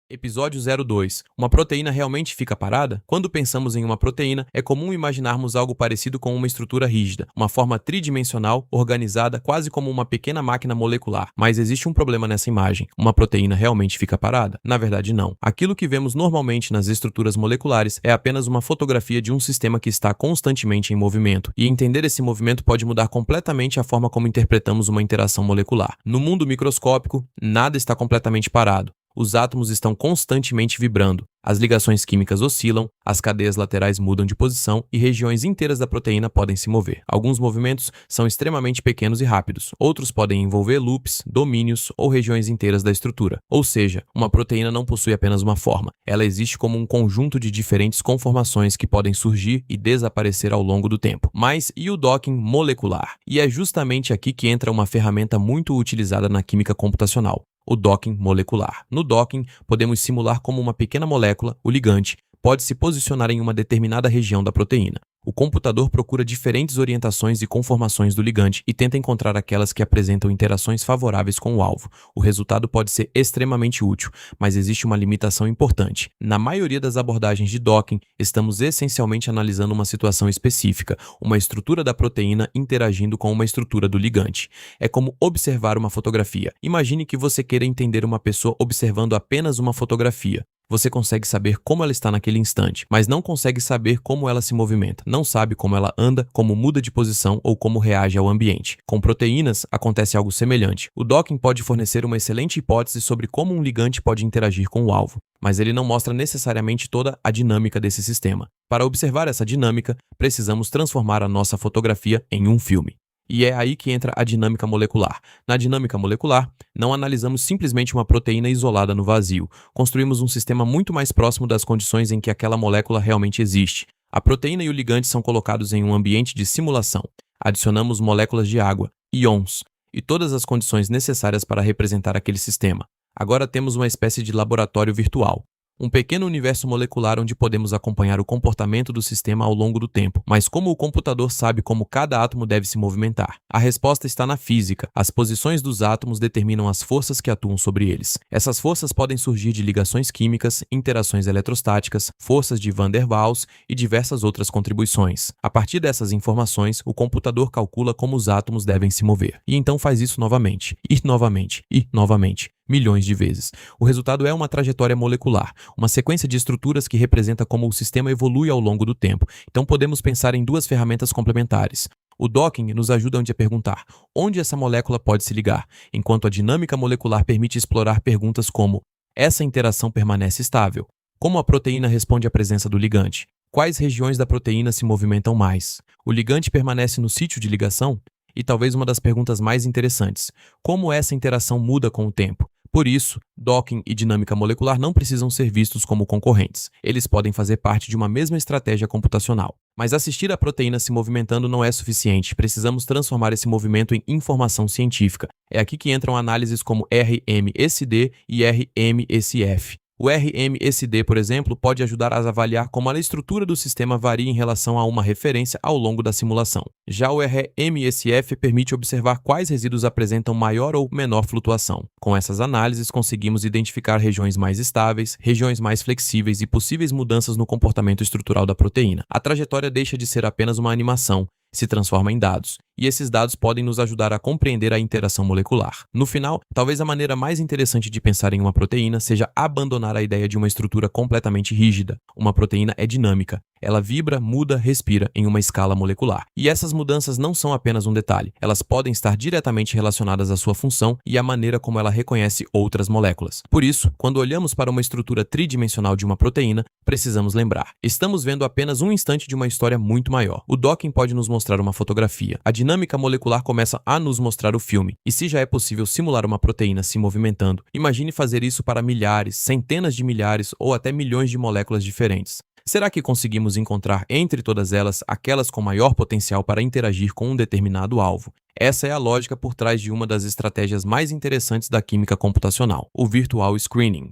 Episódio 02. Uma proteína realmente fica parada? Quando pensamos em uma proteína, é comum imaginarmos algo parecido com uma estrutura rígida, uma forma tridimensional, organizada quase como uma pequena máquina molecular. Mas existe um problema nessa imagem. Uma proteína realmente fica parada? Na verdade, não. Aquilo que vemos normalmente nas estruturas moleculares é apenas uma fotografia de um sistema que está constantemente em movimento, e entender esse movimento pode mudar completamente a forma como interpretamos uma interação molecular. No mundo microscópico, nada está completamente parado. Os átomos estão constantemente vibrando, as ligações químicas oscilam, as cadeias laterais mudam de posição e regiões inteiras da proteína podem se mover. Alguns movimentos são extremamente pequenos e rápidos, outros podem envolver loops, domínios ou regiões inteiras da estrutura. Ou seja, uma proteína não possui apenas uma forma, ela existe como um conjunto de diferentes conformações que podem surgir e desaparecer ao longo do tempo. Mas e o docking molecular? E é justamente aqui que entra uma ferramenta muito utilizada na química computacional: o docking molecular. No docking, podemos simular como uma pequena molécula, o ligante, pode se posicionar em uma determinada região da proteína. O computador procura diferentes orientações e conformações do ligante e tenta encontrar aquelas que apresentam interações favoráveis com o alvo. O resultado pode ser extremamente útil, mas existe uma limitação importante. Na maioria das abordagens de docking, estamos essencialmente analisando uma situação específica, uma estrutura da proteína interagindo com uma estrutura do ligante. É como observar uma fotografia. Imagine que você queira entender uma pessoa observando apenas uma fotografia. Você consegue saber como ela está naquele instante, mas não consegue saber como ela se movimenta, não sabe como ela anda, como muda de posição ou como reage ao ambiente. Com proteínas, acontece algo semelhante. O docking pode fornecer uma excelente hipótese sobre como um ligante pode interagir com o alvo, mas ele não mostra necessariamente toda a dinâmica desse sistema. Para observar essa dinâmica, precisamos transformar a nossa fotografia em um filme. E é aí que entra a dinâmica molecular. Na dinâmica molecular, não analisamos simplesmente uma proteína isolada no vazio. Construímos um sistema muito mais próximo das condições em que aquela molécula realmente existe. A proteína e o ligante são colocados em um ambiente de simulação. Adicionamos moléculas de água, íons, e todas as condições necessárias para representar aquele sistema. Agora temos uma espécie de laboratório virtual. Um pequeno universo molecular onde podemos acompanhar o comportamento do sistema ao longo do tempo. Mas como o computador sabe como cada átomo deve se movimentar? A resposta está na física. As posições dos átomos determinam as forças que atuam sobre eles. Essas forças podem surgir de ligações químicas, interações eletrostáticas, forças de Van der Waals e diversas outras contribuições. A partir dessas informações, o computador calcula como os átomos devem se mover. E então faz isso novamente, e novamente, e novamente. Milhões de vezes. O resultado é uma trajetória molecular, uma sequência de estruturas que representa como o sistema evolui ao longo do tempo. Então podemos pensar em duas ferramentas complementares. O docking nos ajuda a perguntar onde essa molécula pode se ligar, enquanto a dinâmica molecular permite explorar perguntas como: essa interação permanece estável? Como a proteína responde à presença do ligante? Quais regiões da proteína se movimentam mais? O ligante permanece no sítio de ligação? E talvez uma das perguntas mais interessantes: como essa interação muda com o tempo? Por isso, docking e dinâmica molecular não precisam ser vistos como concorrentes. Eles podem fazer parte de uma mesma estratégia computacional. Mas assistir a proteína se movimentando não é suficiente. Precisamos transformar esse movimento em informação científica. É aqui que entram análises como RMSD e RMSF. O RMSD, por exemplo, pode ajudar a avaliar como a estrutura do sistema varia em relação a uma referência ao longo da simulação. Já o RMSF permite observar quais resíduos apresentam maior ou menor flutuação. Com essas análises, conseguimos identificar regiões mais estáveis, regiões mais flexíveis e possíveis mudanças no comportamento estrutural da proteína. A trajetória deixa de ser apenas uma animação, se transforma em dados, e esses dados podem nos ajudar a compreender a interação molecular. No final, talvez a maneira mais interessante de pensar em uma proteína seja abandonar a ideia de uma estrutura completamente rígida. Uma proteína é dinâmica. Ela vibra, muda, respira em uma escala molecular. E essas mudanças não são apenas um detalhe. Elas podem estar diretamente relacionadas à sua função e à maneira como ela reconhece outras moléculas. Por isso, quando olhamos para uma estrutura tridimensional de uma proteína, precisamos lembrar: estamos vendo apenas um instante de uma história muito maior. O docking pode nos mostrar uma fotografia. A dinâmica molecular começa a nos mostrar o filme. E se já é possível simular uma proteína se movimentando, imagine fazer isso para milhares, centenas de milhares ou até milhões de moléculas diferentes. Será que conseguimos encontrar entre todas elas aquelas com maior potencial para interagir com um determinado alvo? Essa é a lógica por trás de uma das estratégias mais interessantes da química computacional: o Virtual Screening.